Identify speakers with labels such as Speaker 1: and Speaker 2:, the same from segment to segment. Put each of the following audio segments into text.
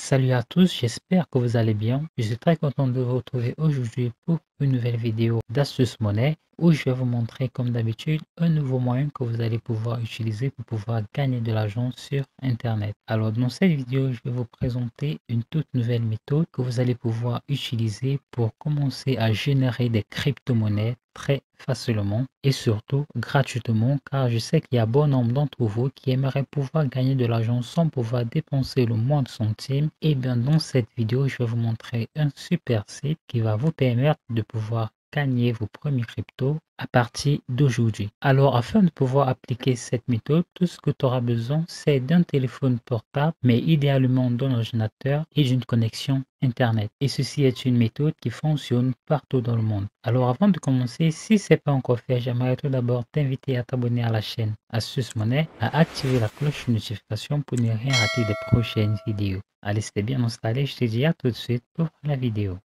Speaker 1: Salut à tous, j'espère que vous allez bien. Je suis très content de vous retrouver aujourd'hui pour une nouvelle vidéo d'Astuce Monnaie où je vais vous montrer comme d'habitude un nouveau moyen que vous allez pouvoir utiliser pour pouvoir gagner de l'argent sur Internet. Alors dans cette vidéo, je vais vous présenter une toute nouvelle méthode que vous allez pouvoir utiliser pour commencer à générer des crypto-monnaies très facilement et surtout gratuitement, car je sais qu'il y a bon nombre d'entre vous qui aimeraient pouvoir gagner de l'argent sans pouvoir dépenser le moindre centime. Et bien dans cette vidéo, je vais vous montrer un super site qui va vous permettre de pouvoir gagner vos premiers cryptos à partir d'aujourd'hui. Alors afin de pouvoir appliquer cette méthode, tout ce que tu auras besoin, c'est d'un téléphone portable, mais idéalement d'un ordinateur et d'une connexion Internet. Et ceci est une méthode qui fonctionne partout dans le monde. Alors avant de commencer, si ce n'est pas encore fait, j'aimerais tout d'abord t'inviter à t'abonner à la chaîne Astuce Monnaie, à activer la cloche de notification pour ne rien rater des prochaines vidéos. Allez, c'était bien installé, je te dis à tout de suite pour la vidéo.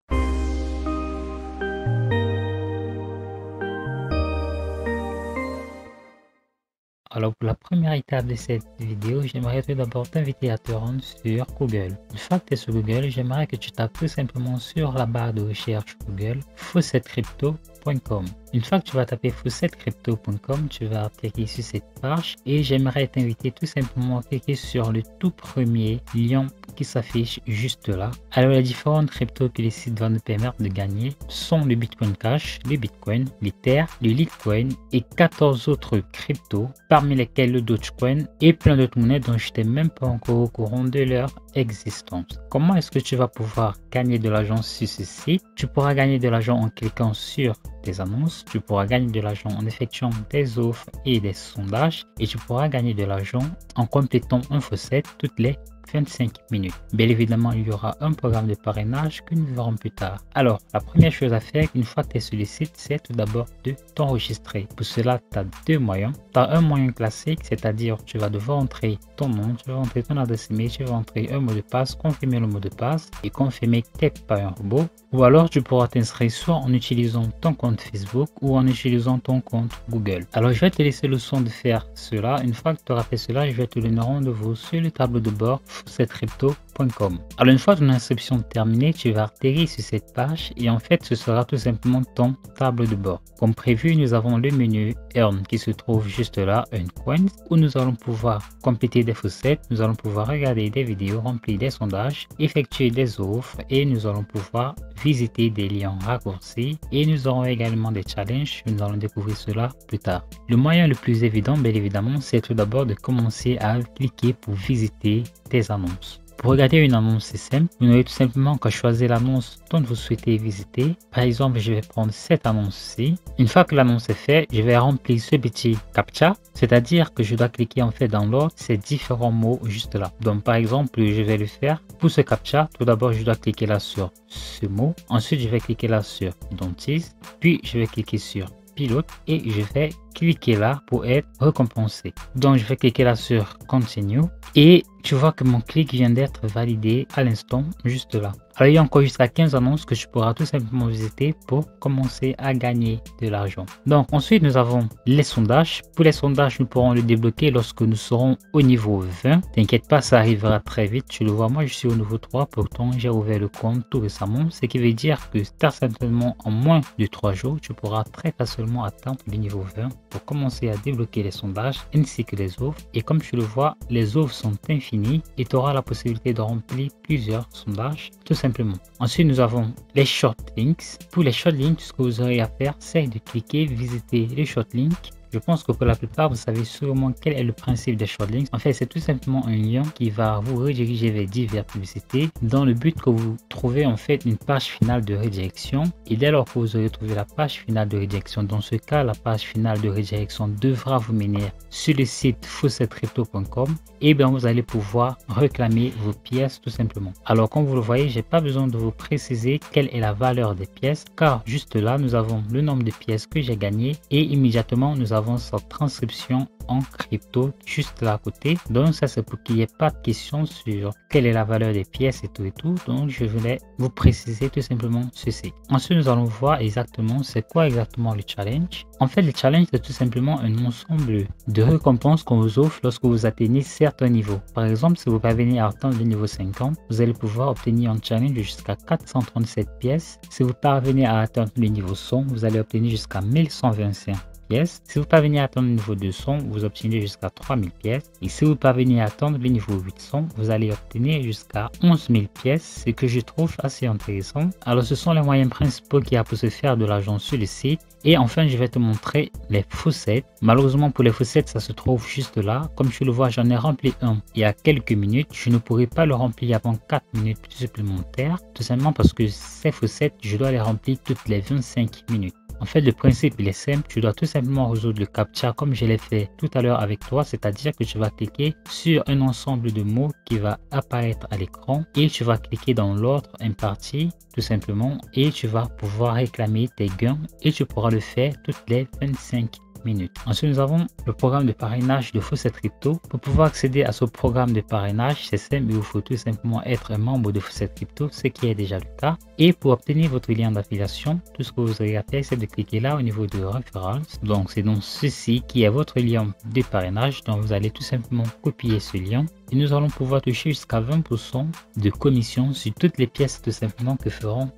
Speaker 1: Alors pour la première étape de cette vidéo, j'aimerais tout d'abord t'inviter à te rendre sur Google. Une fois que tu es sur Google, j'aimerais que tu tapes tout simplement sur la barre de recherche Google faucetcrypto.com. Une fois que tu vas taper faucetcrypto.com, tu vas cliquer sur cette page et j'aimerais t'inviter tout simplement à cliquer sur le tout premier lien qui s'affiche juste là. Alors les différentes cryptos que les sites vont nous permettre de gagner sont le Bitcoin Cash, le Bitcoin, l'Ether, le Litecoin et 14 autres cryptos, parmi lesquels le Dogecoin et plein d'autres monnaies dont je n'étais même pas encore au courant de leur existence. Comment est-ce que tu vas pouvoir gagner de l'argent sur ce site? Tu pourras gagner de l'argent en cliquant sur des annonces, tu pourras gagner de l'argent en effectuant des offres et des sondages et tu pourras gagner de l'argent en complétant un faucet toutes les 25 minutes. Bien évidemment, il y aura un programme de parrainage que nous verrons plus tard. Alors, la première chose à faire une fois que tu es sur le site, c'est tout d'abord de t'enregistrer. Pour cela, tu as deux moyens. Tu as un moyen classique, c'est-à-dire tu vas devoir entrer ton nom, tu vas entrer ton adresse email, tu vas entrer un mot de passe, confirmer le mot de passe et confirmer que tu n'es pas un robot. Ou alors, tu pourras t'inscrire soit en utilisant ton compte Facebook ou en utilisant ton compte Google. Alors, je vais te laisser le soin de faire cela. Une fois que tu auras fait cela, je vais te donner rendez-vous sur le tableau de bord faucetcrypto.com. Alors une fois ton inscription terminée, tu vas atterrir sur cette page et en fait ce sera tout simplement ton tableau de bord. Comme prévu, nous avons le menu Earn qui se trouve juste là, Earn Coins, où nous allons pouvoir compléter des faucets, nous allons pouvoir regarder des vidéos, remplir des sondages, effectuer des offres et nous allons pouvoir visiter des liens raccourcis et nous aurons également des challenges. Nous allons découvrir cela plus tard. Le moyen le plus évident, bien évidemment, c'est tout d'abord de commencer à cliquer pour visiter des annonces. Pour regarder une annonce, c'est simple. Vous n'avez tout simplement qu'à choisir l'annonce dont vous souhaitez visiter. Par exemple, je vais prendre cette annonce-ci. Une fois que l'annonce est faite, je vais remplir ce petit captcha, c'est-à-dire que je dois cliquer en fait dans l'ordre ces différents mots juste là. Donc par exemple, je vais le faire pour ce captcha. Tout d'abord, je dois cliquer là sur ce mot. Ensuite, je vais cliquer là sur dentiste. Puis, je vais cliquer sur pilote et je vais cliquer là pour être récompensé. Donc je vais cliquer là sur continue et tu vois que mon clic vient d'être validé à l'instant juste là. Alors il y a encore jusqu'à 15 annonces que tu pourras tout simplement visiter pour commencer à gagner de l'argent. Donc ensuite nous avons les sondages. Pour les sondages, nous pourrons le débloquer lorsque nous serons au niveau 20. T'inquiète pas, ça arrivera très vite. Tu le vois, moi je suis au niveau 3, pourtant j'ai ouvert le compte tout récemment, ce qui veut dire que très certainement en moins de 3 jours, tu pourras très facilement atteindre le niveau 20 pour commencer à débloquer les sondages ainsi que les offres. Et comme tu le vois, les offres sont infinies et tu auras la possibilité de remplir plusieurs sondages tout simplement. Ensuite, nous avons les short links. Pour les short links, ce que vous aurez à faire, c'est de cliquer, visiter les short links. Je pense que pour la plupart, vous savez sûrement quel est le principe des short links. En fait, c'est tout simplement un lien qui va vous rediriger vers diverses publicités dans le but que vous trouvez en fait une page finale de redirection. Et dès lors que vous aurez trouvé la page finale de redirection, dans ce cas, la page finale de redirection devra vous mener sur le site faucetcrypto.com et bien vous allez pouvoir réclamer vos pièces tout simplement. Alors comme vous le voyez, j'ai pas besoin de vous préciser quelle est la valeur des pièces car juste là, nous avons le nombre de pièces que j'ai gagné et immédiatement nous avons avons sa transcription en crypto juste là à côté. Donc ça, c'est pour qu'il n'y ait pas de questions sur quelle est la valeur des pièces et tout. Donc je voulais vous préciser tout simplement ceci. Ensuite, nous allons voir exactement c'est quoi exactement le challenge. En fait, le challenge, c'est tout simplement un ensemble de récompenses qu'on vous offre lorsque vous atteignez certains niveaux. Par exemple, si vous parvenez à atteindre le niveau 50, vous allez pouvoir obtenir un challenge jusqu'à 437 pièces. Si vous parvenez à atteindre le niveau 100, vous allez obtenir jusqu'à 1125 pièces. Si vous parvenez à atteindre le niveau 200, vous obtenez jusqu'à 3000 pièces. Et si vous parvenez à atteindre le niveau 800, vous allez obtenir jusqu'à 11 000 pièces, ce que je trouve assez intéressant. Alors, ce sont les moyens principaux qu'il y a pour se faire de l'argent sur le site. Et enfin, je vais te montrer les faucettes. Malheureusement, pour les faucettes, ça se trouve juste là. Comme tu le vois, j'en ai rempli un il y a quelques minutes. Je ne pourrai pas le remplir avant 4 minutes supplémentaires. Tout simplement parce que ces faucettes, je dois les remplir toutes les 25 minutes. En fait, le principe, il est simple. Tu dois tout simplement résoudre le CAPTCHA comme je l'ai fait tout à l'heure avec toi. C'est-à-dire que tu vas cliquer sur un ensemble de mots qui va apparaître à l'écran et tu vas cliquer dans l'ordre imparti tout simplement et tu vas pouvoir réclamer tes gains et tu pourras le faire toutes les 25 minutes. Ensuite, nous avons le programme de parrainage de Faucette Crypto. Pour pouvoir accéder à ce programme de parrainage, c'est simple, il vous faut tout simplement être un membre de Faucette Crypto, ce qui est déjà le cas. Et pour obtenir votre lien d'affiliation, tout ce que vous aurez à faire, c'est de cliquer là au niveau de référence. Donc, c'est donc ceci qui est votre lien de parrainage. Donc, vous allez tout simplement copier ce lien et nous allons pouvoir toucher jusqu'à 20% de commission sur toutes les pièces tout simplement que feront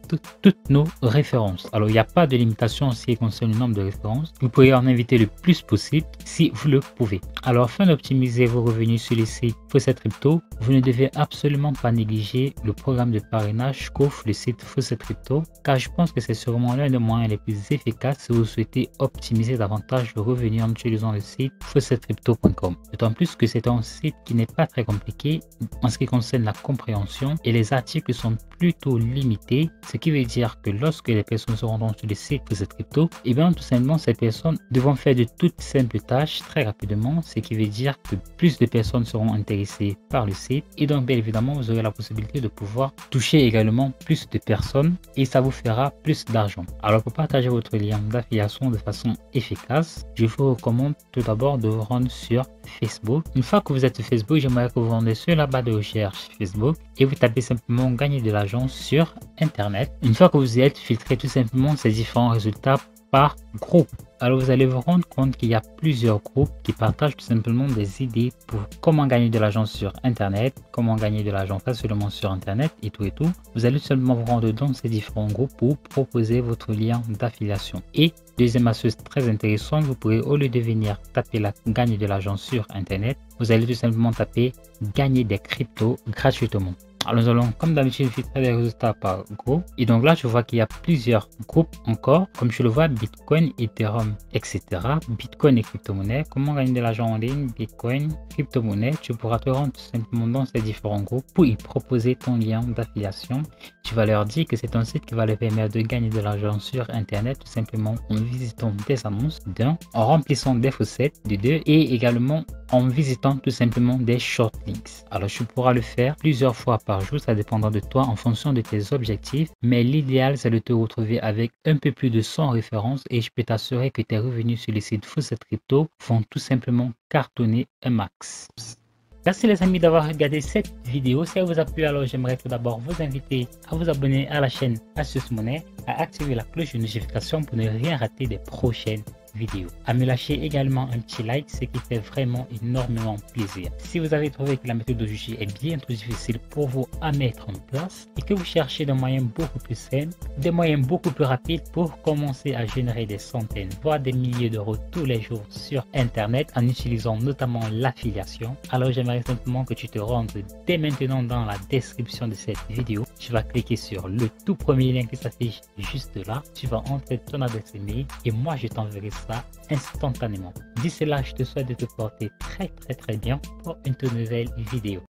Speaker 1: toutes nos références. Alors, il n'y a pas de limitation en ce qui concerne le nombre de références. Vous pouvez en inviter le plus possible si vous le pouvez. Alors, afin d'optimiser vos revenus sur les sites Faucette Crypto, vous ne devez absolument pas négliger le programme de parrainage qu'offre le site Faucette Crypto, car je pense que c'est sûrement l'un des moyens les plus efficaces si vous souhaitez optimiser davantage vos revenus en utilisant le site faucetcrypto.com. D'autant plus que c'est un site qui n'est pas très compliqué en ce qui concerne la compréhension et les articles sont plutôt limités, ce qui veut dire que lorsque les personnes se rendront sur le site Faucette Crypto, et bien tout simplement ces personnes devront faire de toutes simples tâches très rapidement, ce qui veut dire que plus de personnes seront intéressées par le site et donc bien évidemment vous aurez la possibilité de pouvoir toucher également plus de personnes et ça vous fera plus d'argent. Alors pour partager votre lien d'affiliation de façon efficace, je vous recommande tout d'abord de vous rendre sur Facebook. Une fois que vous êtes sur Facebook, j'aimerais que vous rendez sur la barre de recherche Facebook et vous tapez simplement gagner de l'argent sur internet. Une fois que vous y êtes, filtrez tout simplement ces différents résultats par groupe. Alors vous allez vous rendre compte qu'il y a plusieurs groupes qui partagent tout simplement des idées pour comment gagner de l'argent sur internet, comment gagner de l'argent facilement sur internet et tout. Vous allez tout simplement vous rendre dans ces différents groupes pour proposer votre lien d'affiliation. Et deuxième astuce très intéressante, vous pourrez au lieu de venir taper la gagner de l'argent sur internet, vous allez tout simplement taper gagner des cryptos gratuitement. Alors nous allons comme d'habitude filtrer les résultats par groupe et donc là je vois qu'il y a plusieurs groupes encore comme je le vois Bitcoin, Ethereum, etc. Bitcoin et crypto-monnaie, comment gagner de l'argent en ligne, Bitcoin, crypto-monnaie. Tu pourras te rendre tout simplement dans ces différents groupes pour y proposer ton lien d'affiliation. Tu vas leur dire que c'est un site qui va leur permettre de gagner de l'argent sur internet tout simplement en visitant des annonces d'un, en remplissant des faucettes de deux et également en visitant tout simplement des short links. Alors tu pourras le faire plusieurs fois par jour, ça dépendra de toi en fonction de tes objectifs, mais l'idéal c'est de te retrouver avec un peu plus de 100 références et je peux t'assurer que tes revenus sur le site Faucette Crypto vont tout simplement cartonner un max. Merci les amis d'avoir regardé cette vidéo. Si elle vous a plu, alors j'aimerais tout d'abord vous inviter à vous abonner à la chaîne Astuces Monnaie, à activer la cloche de notification pour ne rien rater des prochaines vidéo, à me lâcher également un petit like, ce qui fait vraiment énormément plaisir. Si vous avez trouvé que la méthodologie est bien trop difficile pour vous à mettre en place et que vous cherchez des moyens beaucoup plus simples, des moyens beaucoup plus rapides pour commencer à générer des centaines voire des milliers d'euros tous les jours sur internet en utilisant notamment l'affiliation, alors j'aimerais simplement que tu te rendes dès maintenant dans la description de cette vidéo. Tu vas cliquer sur le tout premier lien qui s'affiche juste là, tu vas entrer ton adresse email et moi je t'enverrai ça instantanément. D'ici là, je te souhaite de te porter très bien pour une toute nouvelle vidéo.